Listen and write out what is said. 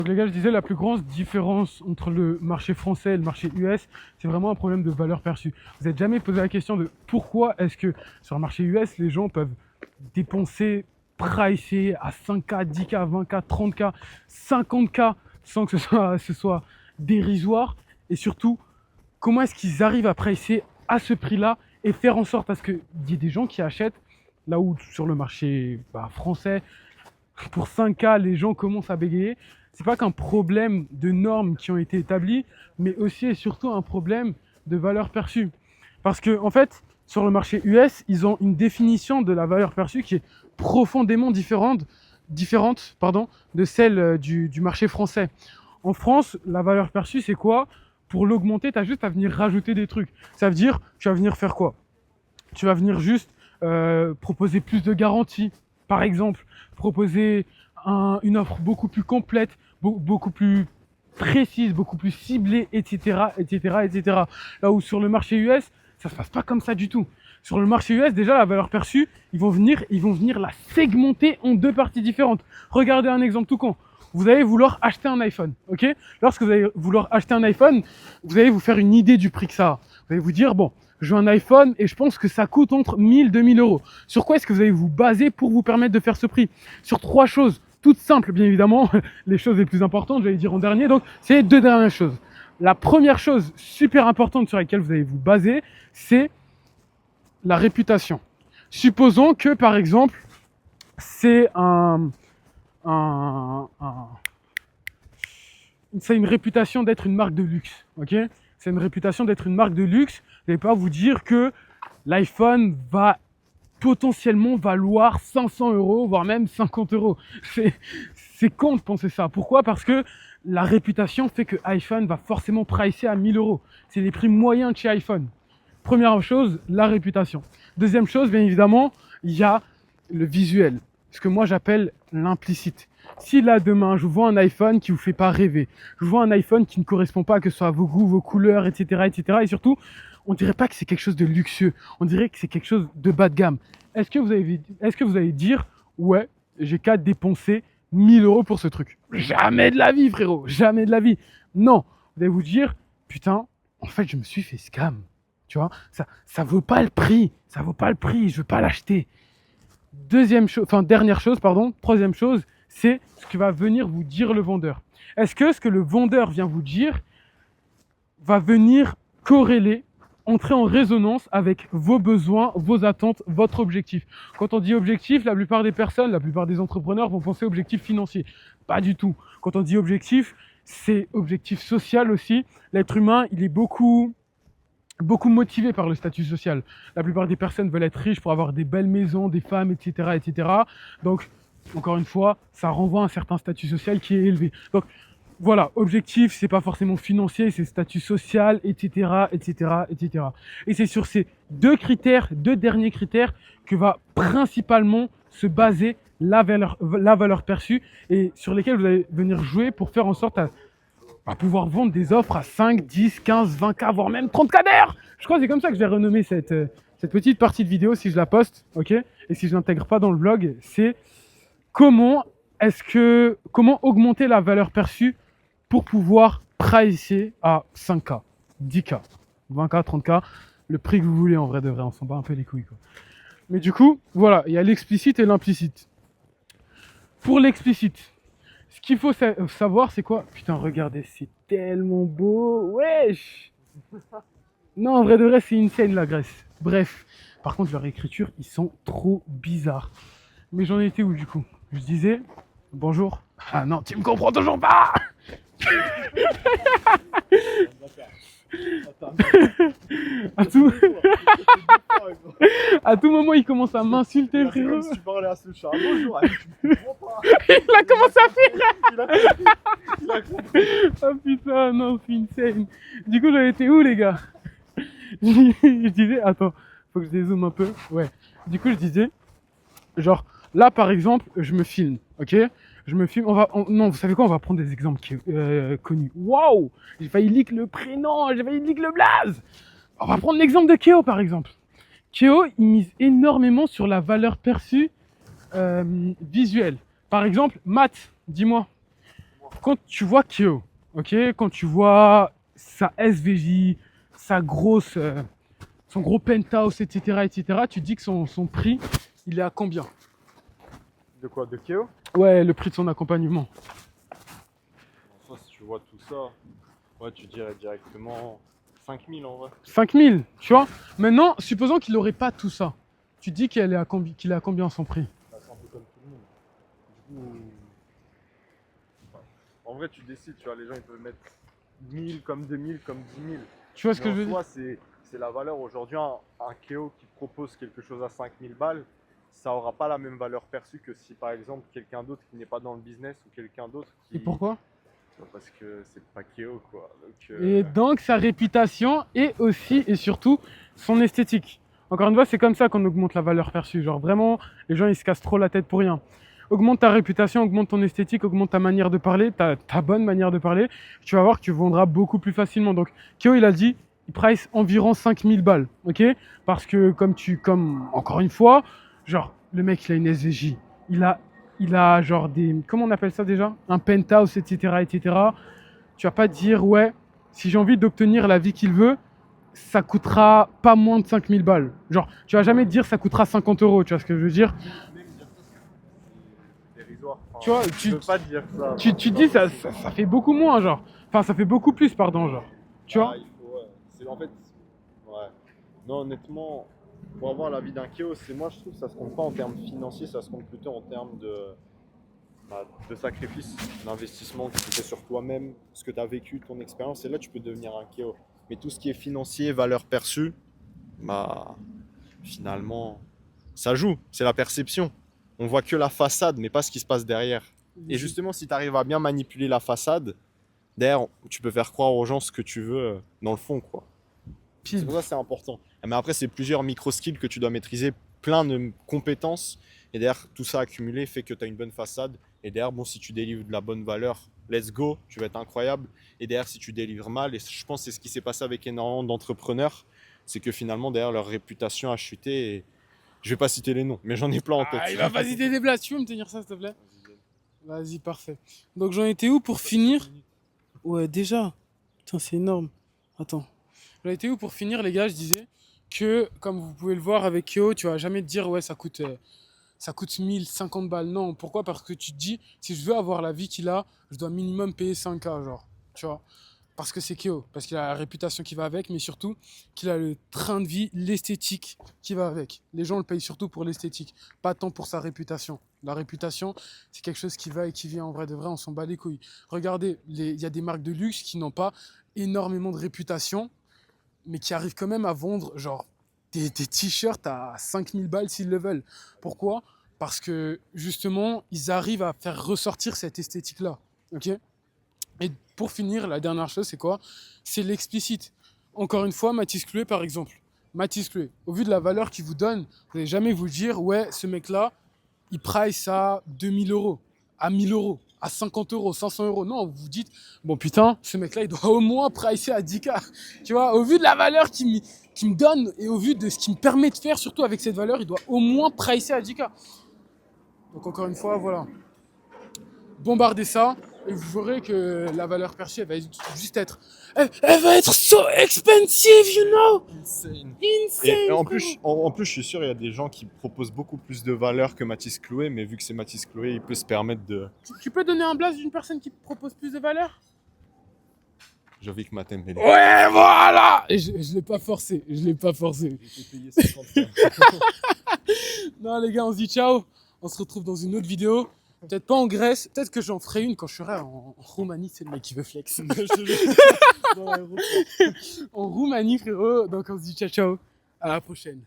Donc les gars, je disais, la plus grande différence entre le marché français et le marché US, c'est vraiment un problème de valeur perçue. Vous n'êtes jamais posé la question de pourquoi est-ce que sur le marché US, les gens peuvent dépenser, pricer à 5K, 10K, 20K, 30K, 50K sans que ce soit dérisoire. Et surtout, comment est-ce qu'ils arrivent à pricer à ce prix-là et faire en sorte à ce qu'il y ait des gens qui achètent là où sur le marché français, pour 5K, les gens commencent à bégayer. C'est pas qu'un problème de normes qui ont été établies, mais aussi et surtout un problème de valeur perçue. Parce que, en fait, sur le marché US, ils ont une définition de la valeur perçue qui est profondément différente de celle du marché français. En France, la valeur perçue, c'est quoi? Pour l'augmenter, tu as juste à venir rajouter des trucs. Ça veut dire, tu vas venir faire quoi? Tu vas venir juste proposer plus de garanties, par exemple, proposer une offre beaucoup plus complète, beaucoup plus précise, beaucoup plus ciblée, etc., etc., etc. Là où sur le marché US, ça se passe pas comme ça du tout. Sur le marché US, déjà, la valeur perçue, ils vont venir la segmenter en deux parties différentes. Regardez un exemple tout con. Vous allez vouloir acheter un iPhone, ok? Lorsque vous allez vouloir acheter un iPhone, vous allez vous faire une idée du prix que ça a. Vous allez vous dire, bon, je veux un iPhone et je pense que ça coûte entre 1000 et 2000 euros. Sur quoi est-ce que vous allez vous baser pour vous permettre de faire ce prix? Sur trois choses toutes simples, bien évidemment, les choses les plus importantes, j'allais dire en dernier, donc c'est les deux dernières choses. La première chose super importante sur laquelle vous allez vous baser, c'est la réputation. Supposons que, par exemple, c'est un- c'est une réputation d'être une marque de luxe, ok? C'est une réputation d'être une marque de luxe. Je ne vais pas vous dire que l'iPhone va potentiellement valoir 500 euros, voire même 50 euros. C'est con de penser ça. Pourquoi? Parce que la réputation fait que iPhone va forcément pricer à 1000 euros. C'est les prix moyens de chez iPhone. Première chose, la réputation. Deuxième chose, bien évidemment, il y a le visuel. Ce que moi j'appelle l'implicite. Si là demain je vois un iPhone qui vous fait pas rêver, je vois un iPhone qui ne correspond pas que ce soit à vos goûts, vos couleurs, etc., etc., et surtout, on dirait pas que c'est quelque chose de luxueux. On dirait que c'est quelque chose de bas de gamme. Est-ce que vous allez dire, ouais, j'ai qu'à dépenser 1000 euros pour ce truc? Jamais de la vie, frérot, jamais de la vie. Non, vous allez vous dire, putain, en fait, je me suis fait scam. Tu vois, ça vaut pas le prix. Ça vaut pas le prix. Je veux pas l'acheter. Dernière chose, pardon. Troisième chose, c'est ce que va venir vous dire le vendeur. Est-ce que ce que le vendeur vient vous dire va venir corréler, entrer en résonance avec vos besoins, vos attentes, votre objectif? Quand on dit objectif, la plupart des personnes, la plupart des entrepreneurs vont penser objectif financier. Pas du tout. Quand on dit objectif, c'est objectif social aussi. L'être humain, il est beaucoup motivé par le statut social. La plupart des personnes veulent être riches pour avoir des belles maisons, des femmes, etc., etc. Donc, encore une fois, ça renvoie à un certain statut social qui est élevé. Donc, voilà, objectif, c'est pas forcément financier, c'est statut social, etc., etc., etc. Et c'est sur ces deux derniers critères, que va principalement se baser la valeur perçue et sur lesquels vous allez venir jouer pour faire en sorte à pouvoir vendre des offres à 5, 10, 15, 20K, voire même 30K d'ailleurs. Je crois que c'est comme ça que je vais renommer cette petite partie de vidéo si je la poste, ok? Et si je l'intègre pas dans le blog, c'est comment comment augmenter la valeur perçue pour pouvoir pricer à 5K, 10K, 20K, 30K, le prix que vous voulez en vrai de vrai, on s'en bat un peu les couilles quoi. Mais du coup, voilà, il y a l'explicite et l'implicite. Pour l'explicite, ce qu'il faut savoir, c'est quoi? Putain, regardez, c'est tellement beau. Wesh! Non, en vrai de vrai, c'est insane la Grèce. Bref. Par contre, leur écriture, ils sont trop bizarres. Mais j'en étais où du coup? Je disais, bonjour. Ah non, tu me comprends toujours pas! À tout, à tout moment, il commence à m'insulter, C'est frérot. comme si tu parlais à ce chat. Bonjour, tu me comprends pas. Il a commencé à faire. Il a compris. Oh putain, non, c'est insane. Du coup, j'en étais où, les gars? Je disais, attends, faut que je dézoome un peu. Ouais. Du coup, je disais, genre, là, par exemple, je me filme, ok? Je me filme, non, vous savez quoi? On va prendre des exemples connus. Waouh! J'ai failli leak le prénom, j'ai failli leak le blaze! On va prendre l'exemple de Keo, par exemple. Keo, il mise énormément sur la valeur perçue visuelle. Par exemple, Matt, dis-moi. quand tu vois Kyo, ok, quand tu vois sa SVJ, son gros penthouse, etc., tu te dis que son prix, il est à combien? De quoi? De Keo? Ouais, le prix de son accompagnement. Ça, si tu vois tout ça, ouais, tu dirais directement 5000 en vrai. 5000, tu vois. Maintenant, supposons qu'il n'aurait pas tout ça. Tu te dis qu'il est à combien son prix? Bah, c'est un peu comme tout le monde. Du coup, en vrai, tu décides, tu vois, les gens ils peuvent mettre 1000 comme 2000 comme 10 000. Tu vois ce Mais que en je veux dire? soi, c'est la valeur. Aujourd'hui, un Keo qui propose quelque chose à 5000 balles, ça aura pas la même valeur perçue que si par exemple quelqu'un d'autre qui n'est pas dans le business ou quelqu'un d'autre qui. Et pourquoi? Parce que c'est pas Keo quoi. Donc, Et donc sa réputation et aussi et surtout son esthétique. Encore une fois, c'est comme ça qu'on augmente la valeur perçue. Genre vraiment, les gens ils se cassent trop la tête pour rien. Augmente ta réputation, augmente ton esthétique, augmente ta manière de parler, ta bonne manière de parler. Tu vas voir que tu vendras beaucoup plus facilement. Donc Kyo il a dit, il price environ 5000 balles, ok? Parce que comme encore une fois, genre le mec il a une SVJ, il a, il a genre comment on appelle ça déjà? Un penthouse, etc. Tu vas pas dire, ouais, si j'ai envie d'obtenir la vie qu'il veut, ça coûtera pas moins de 5000 balles. Genre, tu vas jamais te dire ça coûtera 50 euros, tu vois ce que je veux dire? même dire ça, c'est dérisoire. Enfin, Tu vois, tu peux pas dire ça. tu te dis ça fait beaucoup moins, genre. Enfin, ça fait beaucoup plus, pardon, genre. Tu vois? Il faut, ouais. C'est en fait, ouais. Non, honnêtement, pour avoir la vie d'un Keo, moi je trouve que ça se compte pas en termes financiers, ça se compte plutôt en termes de sacrifice, d'investissement que tu fais sur toi-même, ce que tu as vécu, ton expérience, et là tu peux devenir un Keo. Mais tout ce qui est financier, valeur perçue, bah finalement, ça joue, c'est la perception. On voit que la façade, mais pas ce qui se passe derrière. Et justement, si tu arrives à bien manipuler la façade, derrière, tu peux faire croire aux gens ce que tu veux dans le fond, quoi. C'est pour ça que c'est important. Mais après, c'est plusieurs micro-skills que tu dois maîtriser, plein de compétences. Et derrière, tout ça accumulé fait que tu as une bonne façade. Et derrière, bon, si tu délivres de la bonne valeur, let's go, tu vas être incroyable. Et derrière, si tu délivres mal, et je pense que c'est ce qui s'est passé avec énormément d'entrepreneurs, c'est que finalement, derrière, leur réputation a chuté. Et je vais pas citer les noms, mais j'en ai plein en tête. Ah, il va pas citer des blagues. Tu veux me tenir ça, s'il te plaît? Vas-y, parfait. Donc, j'en étais où pour finir? Ouais, déjà. Putain, c'est énorme. Attends. J'en étais où pour finir, les gars? Je disais que, comme vous pouvez le voir avec Kyo, tu vas jamais te dire, ouais, ça coûte 1050 balles. Non, pourquoi? Parce que tu te dis, si je veux avoir la vie qu'il a, je dois minimum payer 5K, genre. Tu vois? Parce que c'est Kyo, parce qu'il a la réputation qui va avec, mais surtout qu'il a le train de vie, l'esthétique qui va avec. Les gens le payent surtout pour l'esthétique, pas tant pour sa réputation. La réputation, c'est quelque chose qui va et qui vient en vrai de vrai, on s'en bat les couilles. Regardez, il y a des marques de luxe qui n'ont pas énormément de réputation, mais qui arrivent quand même à vendre genre des t-shirts à 5000 balles s'ils le veulent. Pourquoi? Parce que justement, ils arrivent à faire ressortir cette esthétique-là. Ok? Et pour finir, la dernière chose, c'est quoi? C'est l'explicite. Encore une fois, Mathis Clouet, par exemple. Mathis Clouet, au vu de la valeur qu'il vous donne, vous n'allez jamais vous dire, ouais, ce mec-là, il price à 2000 euros, à 1000 euros, à 50 euros, 500 euros. Non, vous vous dites, bon putain, ce mec-là, il doit au moins pricer à 10K. Tu vois, au vu de la valeur qu'il me donne et au vu de ce qu'il me permet de faire, surtout avec cette valeur, il doit au moins pricer à 10K. Donc encore une fois, voilà. Bombardez ça et vous verrez que la valeur perçue, elle va juste être... Elle va être so expensive, you know. Insane. Insane. Et en plus, je suis sûr, il y a des gens qui proposent beaucoup plus de valeur que Mathis Clouet, mais vu que c'est Mathis Clouet, il peut se permettre de. Tu peux donner un blast d'une personne qui propose plus de valeur? Jovic Matembele. Ouais, voilà. Et je l'ai pas forcé, je l'ai pas forcé. J'ai payé 50 Non les gars, on se dit ciao. On se retrouve dans une autre vidéo. Peut-être pas en Grèce, peut-être que j'en ferai une quand je serai en Roumanie, c'est le mec qui veut flex. En Roumanie frérot, donc on se dit ciao ciao, à la prochaine.